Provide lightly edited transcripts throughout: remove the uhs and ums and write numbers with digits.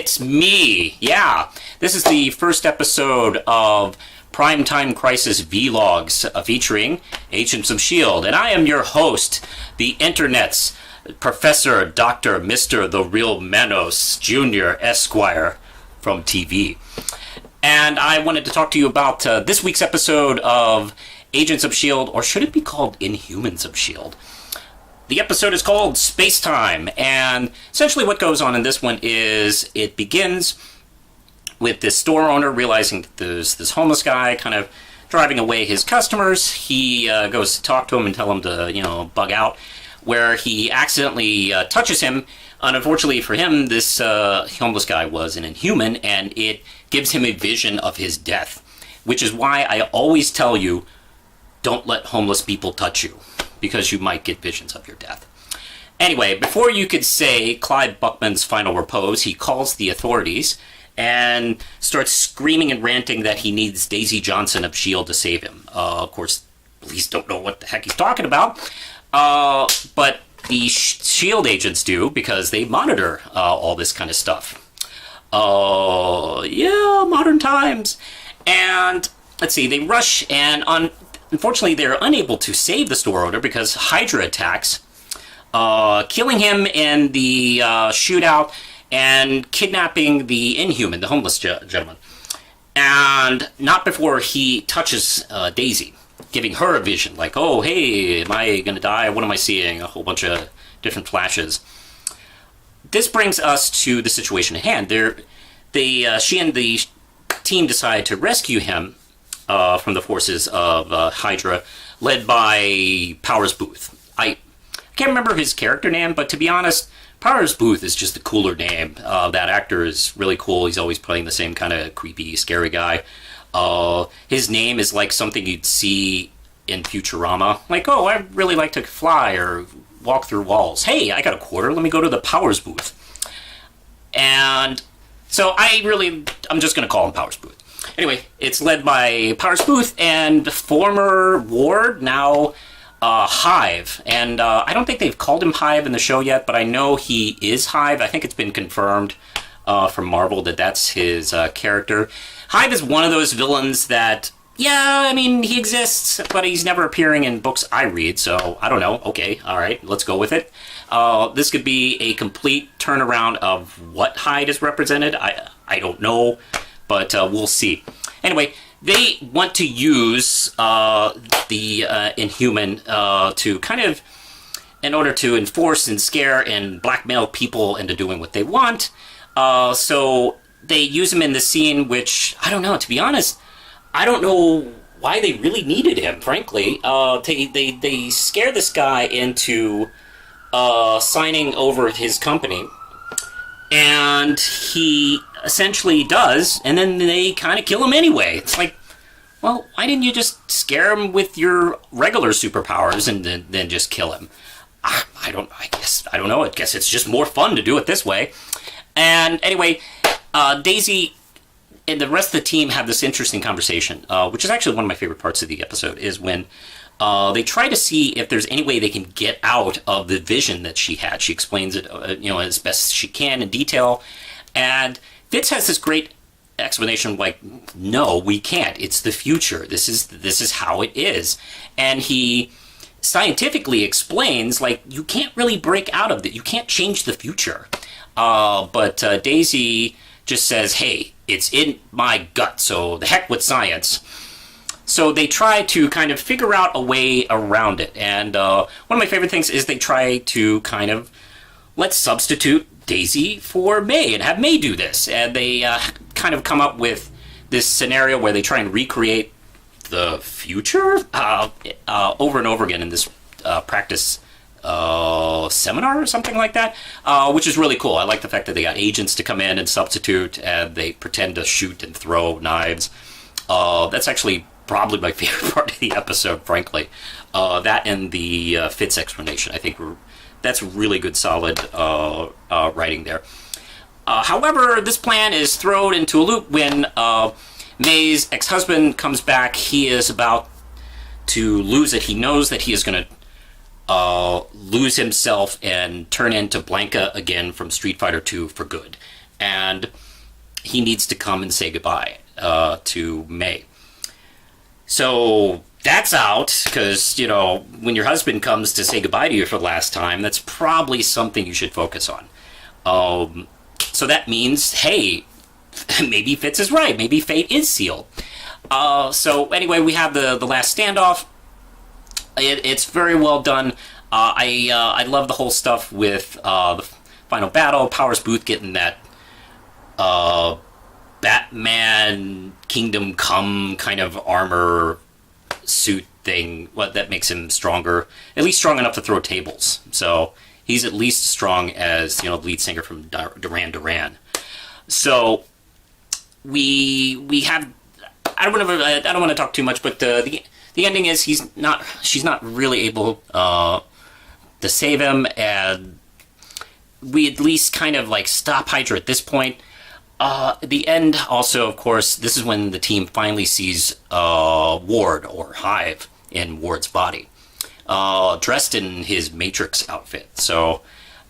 it's me. Yeah, this is the first episode of Primetime Crisis Vlogs featuring Agents of S.H.I.E.L.D. And I am your host, the internet's Professor Dr. Mr. The Real Manos Jr. Esquire from TV. And I wanted to talk to you about this week's episode of Agents of S.H.I.E.L.D., or should it be called Inhumans of S.H.I.E.L.D.? The episode is called Spacetime, and essentially what goes on in this one is it begins with this store owner realizing that there's this homeless guy kind of driving away his customers. He goes to talk to him and tell him to, bug out, where he accidentally touches him. And unfortunately for him, this homeless guy was an Inhuman, and it gives him a vision of his death, which is why I always tell you, don't let homeless people touch you, because you might get visions of your death. Anyway, before you could say Clyde Buckman's final repose, he calls the authorities and starts screaming and ranting that he needs Daisy Johnson of S.H.I.E.L.D. to save him. Of course, police don't know what the heck he's talking about, but the S.H.I.E.L.D. agents do, because they monitor all this kind of stuff. Yeah, modern times. And let's see, they rush, and unfortunately, they're unable to save the store owner because Hydra attacks, killing him in the shootout and kidnapping the Inhuman, the homeless gentleman. And not before he touches Daisy, giving her a vision, like, oh, hey, am I going to die? What am I seeing? A whole bunch of different flashes. This brings us to the situation at hand. She and the team decide to rescue him from the forces of Hydra, led by Powers Booth. I can't remember his character name, but to be honest, Powers Booth is just a cooler name. That actor is really cool. He's always playing the same kind of creepy, scary guy. His name is like something you'd see in Futurama. Like, oh, I really like to fly or walk through walls. Hey, I got a quarter. Let me go to the Powers Booth. And so I'm just going to call him Powers Booth. Anyway, it's led by Powers Booth and former Ward, now Hive. And I don't think they've called him Hive in the show yet, but I know he is Hive. I think it's been confirmed from Marvel that that's his character. Hive is one of those villains that, yeah, I mean, he exists, but he's never appearing in books I read, so I don't know. Okay, all right, let's go with it. This could be a complete turnaround of what Hyde is represented. I don't know. But we'll see. Anyway, they want to use the Inhuman to kind of, in order to enforce and scare and blackmail people into doing what they want. So they use him in the scene, which, I don't know, to be honest, I don't know why they really needed him, frankly. They scare this guy into signing over his company. And he essentially does, and then they kind of kill him anyway. It's like, well, why didn't you just scare him with your regular superpowers and then just kill him? I don't know. I guess it's just more fun to do it this way. And anyway, Daisy and the rest of the team have this interesting conversation, which is actually one of my favorite parts of the episode, is when they try to see if there's any way they can get out of the vision that she had. She explains it, as best as she can in detail. And Fitz has this great explanation, like, no, we can't. It's the future. This is how it is. And he scientifically explains, like, you can't really break out of it. You can't change the future. But Daisy just says, hey, it's in my gut, so the heck with science. So they try to kind of figure out a way around it. And one of my favorite things is they try to kind of, let's substitute Daisy for May and have May do this. And they kind of come up with this scenario where they try and recreate the future over and over again in this practice seminar or something like that, which is really cool. I like the fact that they got agents to come in and substitute, and they pretend to shoot and throw knives. That's actually probably my favorite part of the episode, frankly. That and the Fitz explanation. I think that's really good, solid writing there. However, this plan is thrown into a loop when May's ex-husband comes back. He is about to lose it. He knows that he is going to lose himself and turn into Blanca again from Street Fighter 2 for good. and he needs to come and say goodbye to May. So that's out, because, when your husband comes to say goodbye to you for the last time, that's probably something you should focus on. So that means, hey, maybe Fitz is right. Maybe fate is sealed. So anyway, we have the last standoff. It's very well done. I love the whole stuff with the final battle. Powers Booth getting that Batman Kingdom Come kind of armor suit thing. That makes him stronger, at least strong enough to throw tables. So he's at least as strong as the lead singer from Duran Duran. So we have. I don't want to talk too much, but the ending is she's not really able to save him, and we at least kind of stop Hydra at this point. The end also, of course, this is when the team finally sees Ward, or Hive, in Ward's body, dressed in his Matrix outfit. So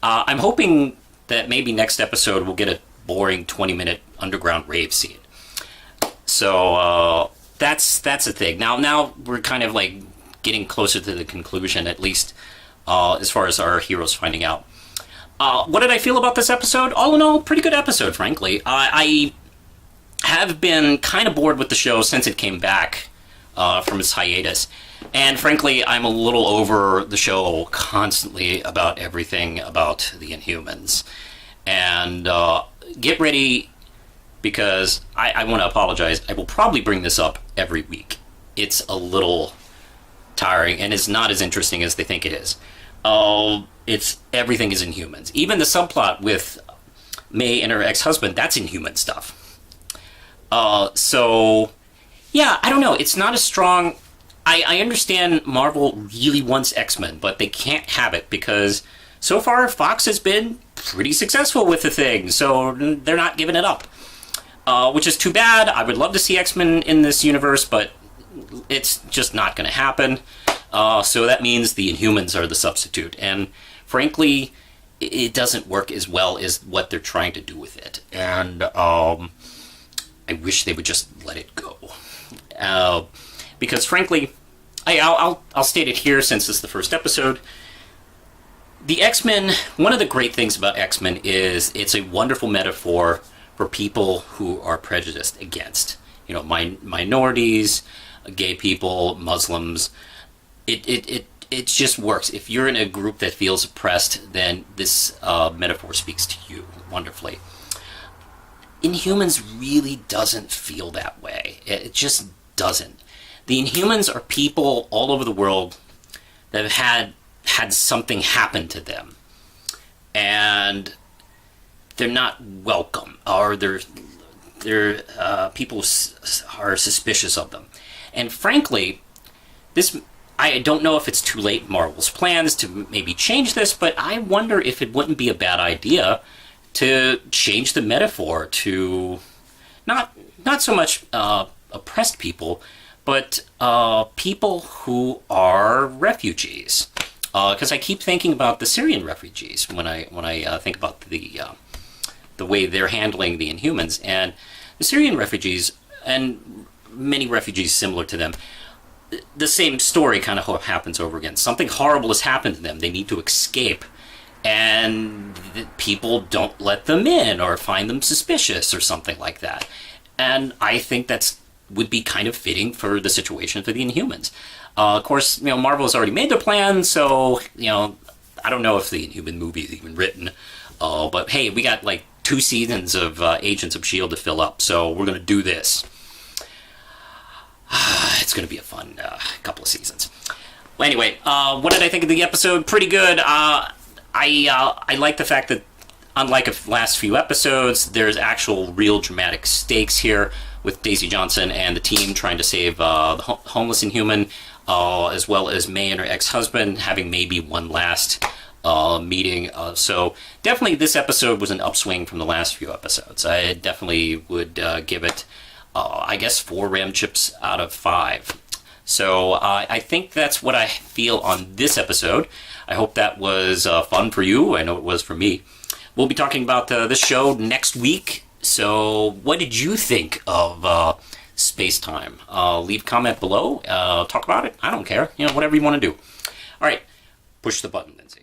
I'm hoping that maybe next episode we'll get a boring 20-minute underground rave scene. So that's a thing. Now we're kind of getting closer to the conclusion, at least as far as our heroes finding out. What did I feel about this episode? All in all, pretty good episode, frankly. I have been kind of bored with the show since it came back from its hiatus. And frankly, I'm a little over the show constantly about everything about the Inhumans. And get ready, because I want to apologize. I will probably bring this up every week. It's a little tiring, and it's not as interesting as they think it is. Everything is Inhumans. Even the subplot with May and her ex-husband, that's Inhuman stuff. So, yeah, I don't know. It's not as strong. I understand Marvel really wants X-Men, but they can't have it because so far Fox has been pretty successful with the thing, so they're not giving it up. Which is too bad. I would love to see X-Men in this universe, but it's just not going to happen. So that means the Inhumans are the substitute. And frankly, it doesn't work as well as what they're trying to do with it. And I wish they would just let it go. Because frankly, I'll state it here since it's the first episode. The X-Men, one of the great things about X-Men is it's a wonderful metaphor for people who are prejudiced against, minorities, gay people, Muslims. It just works. If you're in a group that feels oppressed, then this metaphor speaks to you wonderfully. Inhumans really doesn't feel that way. It just doesn't. The Inhumans are people all over the world that have had something happen to them, and they're not welcome, or they're people are suspicious of them. And frankly, I don't know if it's too late in Marvel's plans to maybe change this, but I wonder if it wouldn't be a bad idea to change the metaphor to not so much oppressed people, but people who are refugees. Because I keep thinking about the Syrian refugees when I think about the way they're handling the Inhumans. And the Syrian refugees, and many refugees similar to them, the same story kind of happens over again. Something horrible has happened to them. They need to escape, and people don't let them in or find them suspicious or something like that. And I think would be kind of fitting for the situation for the Inhumans. Of course, Marvel has already made their plans, so I don't know if the Inhuman movie is even written. But hey, we got 2 seasons of Agents of S.H.I.E.L.D. to fill up, so we're going to do this. It's going to be a fun couple of seasons. Well, anyway, what did I think of the episode? Pretty good. I like the fact that, unlike the last few episodes, there's actual real dramatic stakes here with Daisy Johnson and the team trying to save the homeless Inhuman, as well as May and her ex-husband having maybe one last meeting. So definitely this episode was an upswing from the last few episodes. I definitely would give it, I guess, 4 RAM chips out of 5. So I think that's what I feel on this episode. I hope that was fun for you. I know it was for me. We'll be talking about this show next week. So what did you think of Spacetime? Leave a comment below. Talk about it. I don't care. Whatever you want to do. All right. Push the button, Lindsay.